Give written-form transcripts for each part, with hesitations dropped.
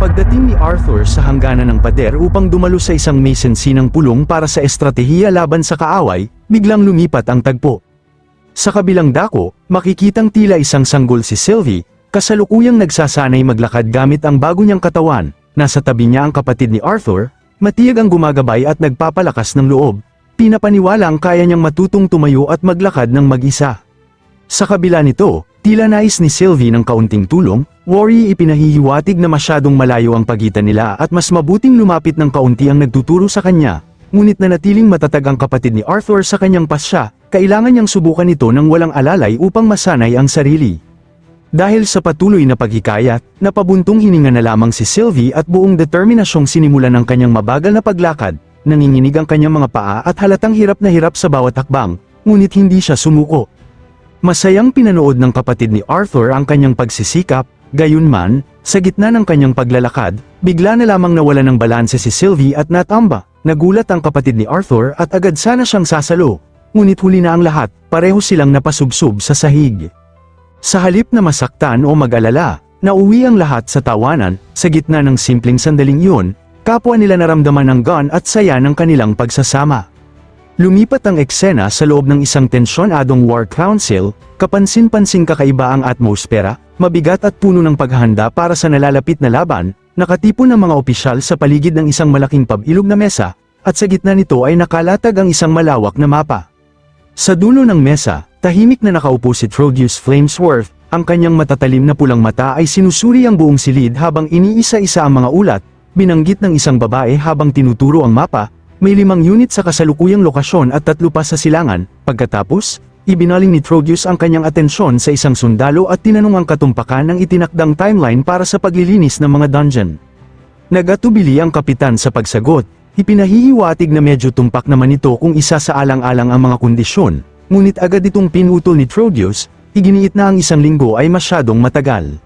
Pagdating ni Arthur sa hangganan ng pader upang dumalo sa isang mason-sinang pulong para sa estratehiya laban sa kaaway, biglang lumipat ang tagpo. Sa kabilang dako, makikitang tila isang sanggol si Sylvie, kasalukuyang nagsasanay maglakad gamit ang bago niyang katawan. Nasa tabi niya ang kapatid ni Arthur, matiyag ang gumagabay at nagpapalakas ng loob. Pinapaniwalang kaya niyang matutong tumayo at maglakad ng mag-isa. Sa kabila nito, tila nais ni Sylvie ng kaunting tulong, Worry ipinahihiwatig na masyadong malayo ang pagitan nila at mas mabuting lumapit ng kaunti ang nagtuturo sa kanya. Ngunit nanatiling matatag ang kapatid ni Arthur sa kanyang pasya, kailangan niyang subukan ito ng walang alalay upang masanay ang sarili. Dahil sa patuloy na paghikayat, napabuntong hininga na lamang si Sylvie at buong determinasyong sinimulan ng kanyang mabagal na paglakad, nanginginig ang kanyang mga paa at halatang hirap na hirap sa bawat hakbang, ngunit hindi siya sumuko. Masayang pinanood ng kapatid ni Arthur ang kanyang pagsisikap, gayunman, sa gitna ng kanyang paglalakad, bigla na lamang nawala ng balanse si Sylvie at natamba. Nagulat ang kapatid ni Arthur at agad sana siyang sasalo, ngunit huli na ang lahat, pareho silang napasubsob sa sahig. Sa halip na masaktan o mag-alala, nauwi ang lahat sa tawanan, sa gitna ng simpleng sandaling iyon, kapwa nila naramdaman ang gun at saya ng kanilang pagsasama. Lumipat ang eksena sa loob ng isang tensyonadong war council, kapansin-pansing kakaiba ang atmosfera, mabigat at puno ng paghahanda para sa nalalapit na laban, nakatipon ng mga opisyal sa paligid ng isang malaking pabilog na mesa, at sa gitna nito ay nakalatag ang isang malawak na mapa. Sa dulo ng mesa, tahimik na nakaupo si Trodius Flamesworth, ang kanyang matatalim na pulang mata ay sinusuri ang buong silid habang iniisa-isa ang mga ulat, binanggit ng isang babae habang tinuturo ang mapa. May 5 unit sa kasalukuyang lokasyon at 3 pa sa silangan. Pagkatapos, ibinaling ni Trodius ang kanyang atensyon sa isang sundalo at tinanong ang katumpakan ng itinakdang timeline para sa paglilinis ng mga dungeon. Nagatubili ang kapitan sa pagsagot, ipinahihiwatig na medyo tumpak naman ito kung isa sa alang-alang ang mga kondisyon, ngunit agad itong pinutol ni Trodius, iginiit na ang 1 linggo ay masyadong matagal.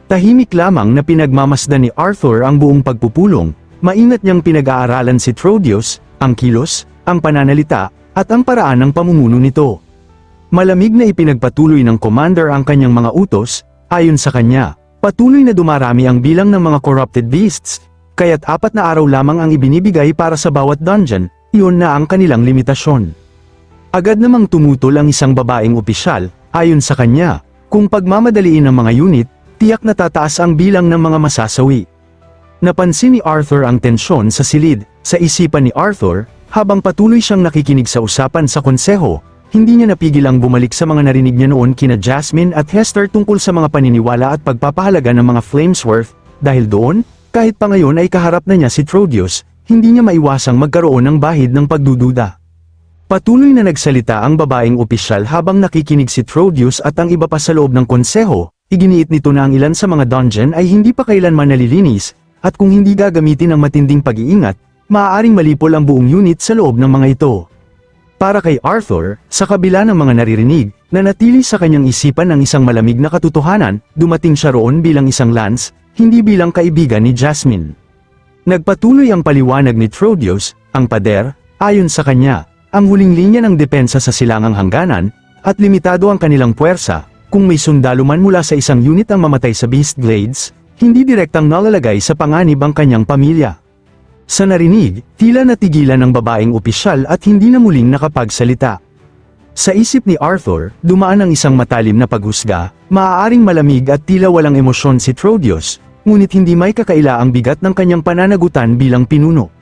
Tahimik lamang na pinagmamasdan ni Arthur ang buong pagpupulong. Maingat niyang pinag-aaralan si Trodius, ang kilos, ang pananalita, at ang paraan ng pamumuno nito. Malamig na ipinagpatuloy ng commander ang kanyang mga utos, ayon sa kanya, patuloy na dumarami ang bilang ng mga corrupted beasts, kaya't 4 na araw lamang ang ibinibigay para sa bawat dungeon, iyon na ang kanilang limitasyon. Agad namang tumutol ang isang babaeng opisyal, ayon sa kanya, kung pagmamadaliin ng mga unit, tiyak na tataas ang bilang ng mga masasawi. Napansin ni Arthur ang tensyon sa silid, sa isipan ni Arthur, habang patuloy siyang nakikinig sa usapan sa konseho, hindi niya napigil ang bumalik sa mga narinig niya noon kina Jasmine at Hester tungkol sa mga paniniwala at pagpapahalaga ng mga Flamesworth, dahil doon, kahit pa ngayon ay kaharap na niya si Trodius, hindi niya maiwasang magkaroon ng bahid ng pagdududa. Patuloy na nagsalita ang babaeng opisyal habang nakikinig si Trodius at ang iba pa sa loob ng konseho, iginiit nito na ang ilan sa mga dungeon ay hindi pa kailanman nalilinis, at kung hindi gagamitin ang matinding pag-iingat, maaaring malipol ang buong unit sa loob ng mga ito. Para kay Arthur, sa kabila ng mga naririnig, nanatili sa kanyang isipan ang isang malamig na katotohanan, dumating siya roon bilang isang lance, hindi bilang kaibigan ni Jasmine. Nagpatuloy ang paliwanag ni Trodius, ang pader, ayon sa kanya, ang huling linya ng depensa sa silangang hangganan, at limitado ang kanilang puwersa, kung may sundalo man mula sa isang unit ang mamatay sa Beast Glades, hindi direktang nalalagay sa panganib ang kanyang pamilya. Sa narinig, tila natigilan ng babaeng opisyal at hindi na muling nakapagsalita. Sa isip ni Arthur, dumaan ang isang matalim na paghusga, maaaring malamig at tila walang emosyon si Trodius, ngunit hindi may kakaila ang bigat ng kanyang pananagutan bilang pinuno.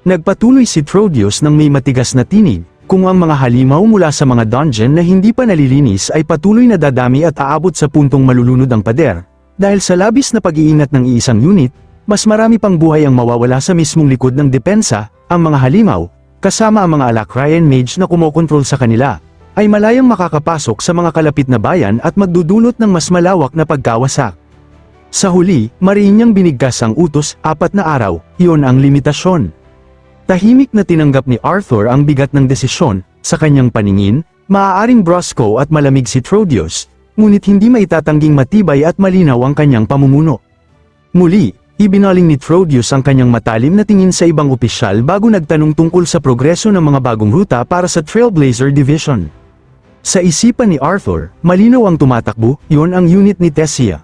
Nagpatuloy si Trodius ng may matigas na tinig, kung ang mga halimaw mula sa mga dungeon na hindi pa nalilinis ay patuloy na dadami at aabot sa puntong malulunod ang pader. Dahil sa labis na pag-iingat ng iisang unit, mas marami pang buhay ang mawawala sa mismong likod ng depensa, ang mga halimaw, kasama ang mga Alacrian mage na kumokontrol sa kanila, ay malayang makakapasok sa mga kalapit na bayan at magdudulot ng mas malawak na pagkawasak. Sa huli, mariin niyang binigkas ang utos, 4 na araw, iyon ang limitasyon. Tahimik na tinanggap ni Arthur ang bigat ng desisyon, sa kanyang paningin, maaaring brusco at malamig si Trodius, ngunit hindi maitatanging matibay at malinaw ang kanyang pamumuno. Muli, ibinaling ni Trodius ang kanyang matalim na tingin sa ibang opisyal bago nagtanong tungkol sa progreso ng mga bagong ruta para sa Trailblazer Division. Sa isipan ni Arthur, malinaw ang tumatakbo, iyon ang unit ni Tessia.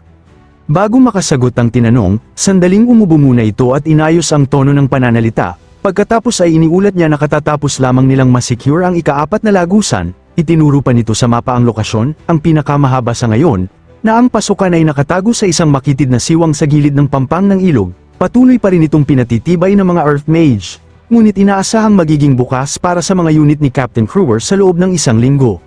Bago makasagot ang tinanong, sandaling umubo muna ito at inayos ang tono ng pananalita. Pagkatapos ay iniulat niya na katatapos lamang nilang masecure ang ika-4 na lagusan, itinuro pa nito sa mapa ang lokasyon, ang pinakamahaba sa ngayon, na ang pasukan ay nakatago sa isang makitid na siwang sa gilid ng pampang ng ilog. Patuloy pa rin itong pinatitibay ng mga Earth Mage, ngunit inaasahang magiging bukas para sa mga unit ni Captain Kruger sa loob ng 1 linggo.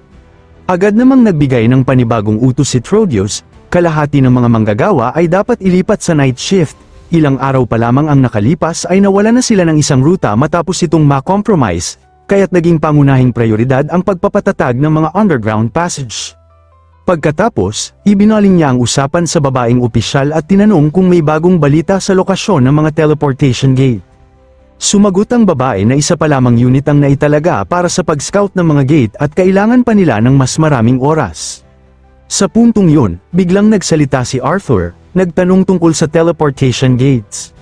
Agad namang nagbigay ng panibagong utos si Trodius, kalahati ng mga manggagawa ay dapat ilipat sa night shift. Ilang araw pa lamang ang nakalipas ay nawala na sila ng isang ruta matapos itong ma-compromise, kaya't naging pangunahing prioridad ang pagpapatatag ng mga underground passage. Pagkatapos, ibinaling niya ang usapan sa babaeng opisyal at tinanong kung may bagong balita sa lokasyon ng mga teleportation gate. Sumagot ang babae na isa pa lamang unit ang naitalaga para sa pag-scout ng mga gate at kailangan pa nila ng mas maraming oras. Sa puntong yun, biglang nagsalita si Arthur, nagtanong tungkol sa teleportation gates.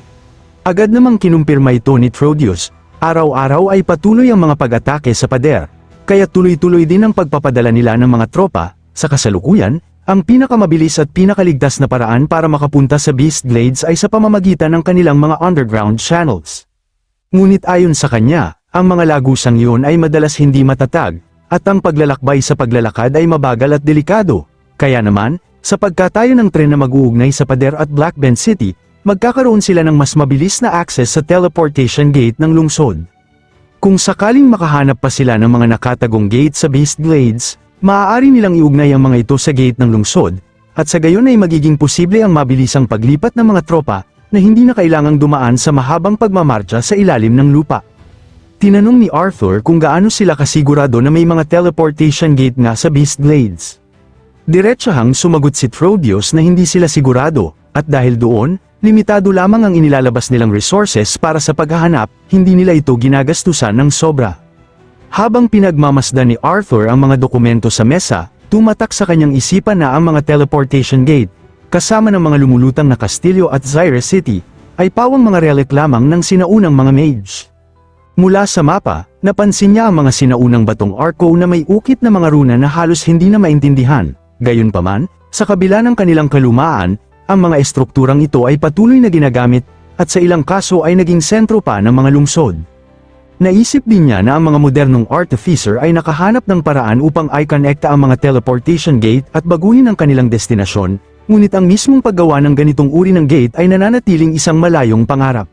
Agad namang kinumpirma ito ni Trodius, araw-araw ay patuloy ang mga pag-atake sa pader, kaya tuloy-tuloy din ang pagpapadala nila ng mga tropa. Sa kasalukuyan, ang pinakamabilis at pinakaligtas na paraan para makapunta sa Beast Glades ay sa pamamagitan ng kanilang mga underground channels. Ngunit ayon sa kanya, ang mga lagusang iyon ay madalas hindi matatag, at ang paglalakbay sa paglalakad ay mabagal at delikado. Kaya naman, sa pagkatayo ng tren na mag-uugnay sa pader at Blackbend City, magkakaroon sila ng mas mabilis na access sa teleportation gate ng lungsod. Kung sakaling makahanap pa sila ng mga nakatagong gate sa Beast Glades, maaari nilang iugnay ang mga ito sa gate ng lungsod, at sa gayon ay magiging posible ang mabilisang paglipat ng mga tropa na hindi na kailangang dumaan sa mahabang pagmamarcha sa ilalim ng lupa. Tinanong ni Arthur kung gaano sila kasigurado na may mga teleportation gate nga sa Beast Glades. Diretsahang sumagot si Trodius na hindi sila sigurado, at dahil doon, limitado lamang ang inilalabas nilang resources para sa paghahanap, hindi nila ito ginagastusan ng sobra. Habang pinagmamasdan ni Arthur ang mga dokumento sa mesa, tumatak sa kanyang isipan na ang mga teleportation gate, kasama ng mga lumulutang na kastilyo at Zaire City, ay pawang mga relic lamang ng sinaunang mga mage. Mula sa mapa, napansin niya ang mga sinaunang batong arco na may ukit na mga runa na halos hindi na maintindihan. Gayunpaman, sa kabila ng kanilang kalumaan, ang mga estrukturang ito ay patuloy na ginagamit, at sa ilang kaso ay naging sentro pa ng mga lungsod. Naisip din niya na ang mga modernong artificer ay nakahanap ng paraan upang i-connecta ang mga teleportation gate at baguhin ang kanilang destinasyon, ngunit ang mismong paggawa ng ganitong uri ng gate ay nananatiling isang malayong pangarap.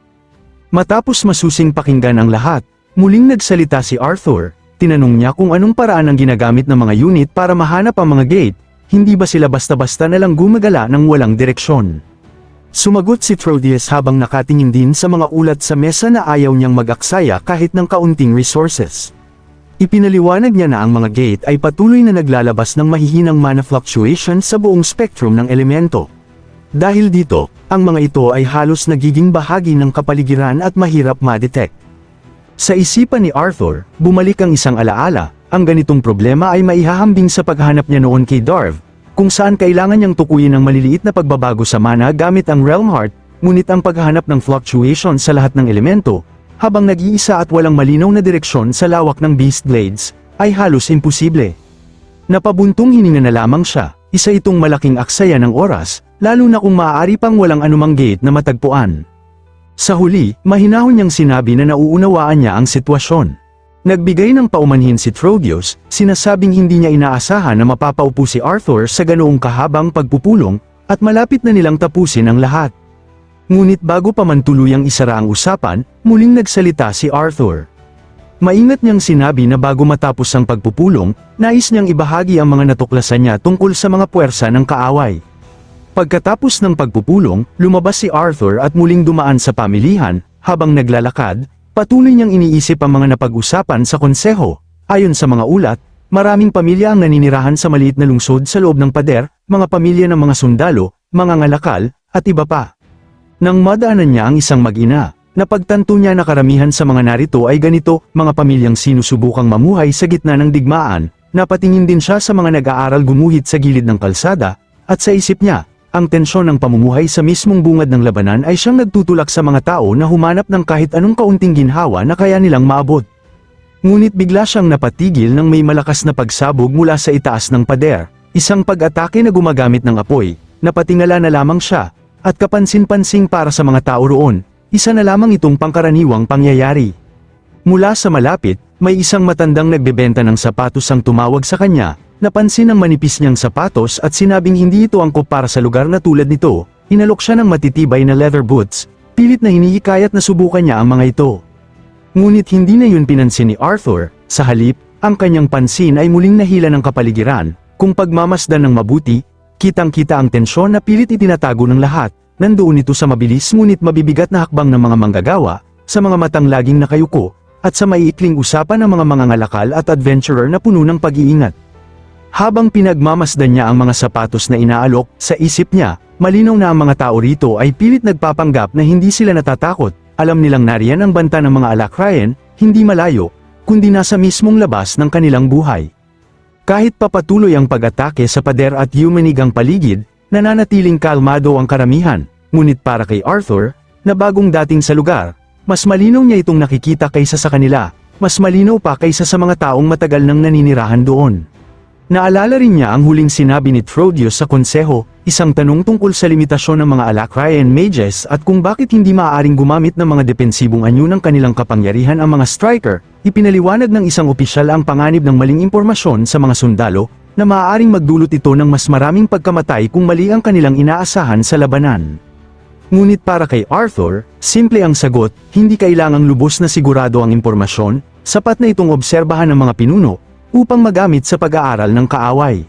Matapos masusing pakinggan ang lahat, muling nagsalita si Arthur. Tinanong niya kung anong paraan ang ginagamit ng mga unit para mahanap ang mga gate. Hindi ba sila basta-basta na lang gumagala ng walang direksyon? Sumagot si Trodius habang nakatingin din sa mga ulat sa mesa na ayaw niyang mag-aksaya kahit ng kaunting resources. Ipinaliwanag niya na ang mga gate ay patuloy na naglalabas ng mahihinang mana fluctuation sa buong spectrum ng elemento. Dahil dito, ang mga ito ay halos nagiging bahagi ng kapaligiran at mahirap ma-detect. Sa isipan ni Arthur, bumalik ang isang alaala. Ang ganitong problema ay maihahambing sa paghanap niya noon kay Darv, kung saan kailangan niyang tukuyin ang maliliit na pagbabago sa mana gamit ang Realm Heart, ngunit ang paghahanap ng fluctuation sa lahat ng elemento, habang nag-iisa at walang malinaw na direksyon sa lawak ng Beast Glades, ay halos imposible. Napabuntong hininga na lamang siya, isa itong malaking aksaya ng oras, lalo na kung maaari pang walang anumang gate na matagpuan. Sa huli, mahinahon niyang sinabi na nauunawaan niya ang sitwasyon. Nagbigay ng paumanhin si Trodius, sinasabing hindi niya inaasahan na mapapaupo si Arthur sa ganoong kahabang pagpupulong, at malapit na nilang tapusin ang lahat. Ngunit bago pa man tuluyang isara ang usapan, muling nagsalita si Arthur. Maingat niyang sinabi na bago matapos ang pagpupulong, nais niyang ibahagi ang mga natuklasan niya tungkol sa mga puwersa ng kaaway. Pagkatapos ng pagpupulong, lumabas si Arthur at muling dumaan sa pamilihan, habang naglalakad, patuloy niyang iniisip ang mga napag-usapan sa konseho. Ayon sa mga ulat, maraming pamilya ang naninirahan sa maliit na lungsod sa loob ng pader, mga pamilya ng mga sundalo, mga ngalakal, at iba pa. Nang madaanan niya ang isang mag-ina, napagtanto niya na karamihan sa mga narito ay ganito, mga pamilyang sinusubukang mamuhay sa gitna ng digmaan. Napatingin din siya sa mga nag-aaral gumuhit sa gilid ng kalsada, at sa isip niya, ang tensyon ng pamumuhay sa mismong bungad ng labanan ay siyang nagtutulak sa mga tao na humanap ng kahit anong kaunting ginhawa na kaya nilang maabot. Ngunit bigla siyang napatigil nang may malakas na pagsabog mula sa itaas ng pader, isang pag-atake na gumagamit ng apoy, napatingala na lamang siya, at kapansin-pansing para sa mga tao roon, isa na lamang itong pangkaraniwang pangyayari. Mula sa malapit, may isang matandang nagbebenta ng sapatos ang tumawag sa kanya, napansin ang manipis niyang sapatos at sinabing hindi ito angkop para sa lugar na tulad nito, inalok siya ng matitibay na leather boots, pilit na hinihikayat na subukan niya ang mga ito. Ngunit hindi na yun pinansin ni Arthur, sa halip, ang kanyang pansin ay muling nahila ng kapaligiran, kung pagmamasdan ng mabuti, kitang-kita ang tensyon na pilit itinatago ng lahat, nandoon ito sa mabilis ngunit mabibigat na hakbang ng mga manggagawa, sa mga matang laging nakayuko, at sa maiikling usapan ng mga mangangalakal at adventurer na puno ng pag-iingat. Habang pinagmamasdan niya ang mga sapatos na inaalok, sa isip niya, malinaw na ang mga tao rito ay pilit nagpapanggap na hindi sila natatakot, alam nilang nariyan ang banta ng mga alakrayan, hindi malayo, kundi nasa mismong labas ng kanilang buhay. Kahit papatuloy ang pag-atake sa pader at yumanig ang paligid, nananatiling kalmado ang karamihan, ngunit para kay Arthur, na bagong dating sa lugar, mas malinaw niya itong nakikita kaysa sa kanila, mas malinaw pa kaysa sa mga taong matagal nang naninirahan doon. Naalala rin niya ang huling sinabi ni Trodius sa konseho, isang tanong tungkol sa limitasyon ng mga Alacrian mages at kung bakit hindi maaaring gumamit ng mga depensibong anyo ng kanilang kapangyarihan ang mga striker. Ipinaliwanag ng isang opisyal ang panganib ng maling impormasyon sa mga sundalo, na maaaring magdulot ito ng mas maraming pagkamatay kung mali ang kanilang inaasahan sa labanan. Ngunit para kay Arthur, simple ang sagot, hindi kailangang lubos na sigurado ang impormasyon, sapat na itong obserbahan ng mga pinuno, upang magamit sa pag-aaral ng kaaway.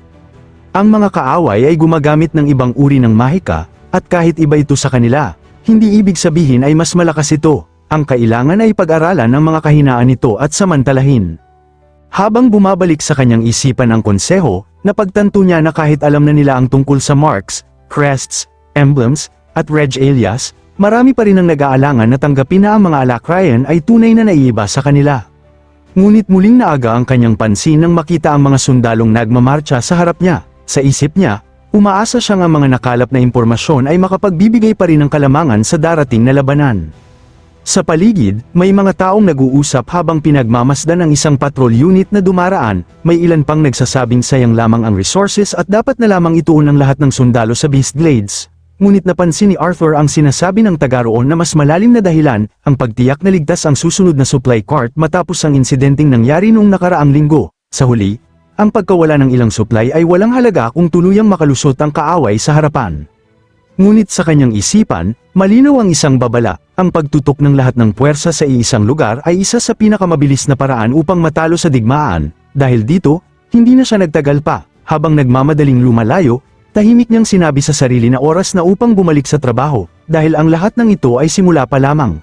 Ang mga kaaway ay gumagamit ng ibang uri ng mahika, at kahit iba ito sa kanila, hindi ibig sabihin ay mas malakas ito. Ang kailangan ay pag-aralan ang mga kahinaan nito at samantalahin. Habang bumabalik sa kanyang isipan ang konseho, napagtanto niya na kahit alam na nila ang tungkol sa marks, crests, emblems, at regalias, marami pa rin ang nag-aalangan na tanggapin na ang mga Alacrian ay tunay na naiiba sa kanila. Ngunit muling naaga ang kanyang pansin nang makita ang mga sundalong nagmamarcha sa harap niya. Sa isip niya, umaasa siya nga mga nakalap na impormasyon ay makapagbibigay pa rin ng kalamangan sa darating na labanan. Sa paligid, may mga taong nag-uusap habang pinagmamasdan ang isang patrol unit na dumaraan, may ilan pang nagsasabing sayang lamang ang resources at dapat na lamang ituon ang lahat ng sundalo sa Beast Glades. Ngunit napansin ni Arthur ang sinasabi ng taga roon na mas malalim na dahilan, ang pagtiyak na ligtas ang susunod na supply cart matapos ang insidenteng nangyari noong nakaraang linggo. Sa huli, ang pagkawala ng ilang supply ay walang halaga kung tuluyang makalusot ang kaaway sa harapan. Ngunit sa kanyang isipan, malinaw ang isang babala, ang pagtutok ng lahat ng puwersa sa iisang lugar ay isa sa pinakamabilis na paraan upang matalo sa digmaan, dahil dito, hindi na siya nagtagal pa, habang nagmamadaling lumalayo, tahimik niyang sinabi sa sarili na oras na upang bumalik sa trabaho, dahil ang lahat ng ito ay simula pa lamang.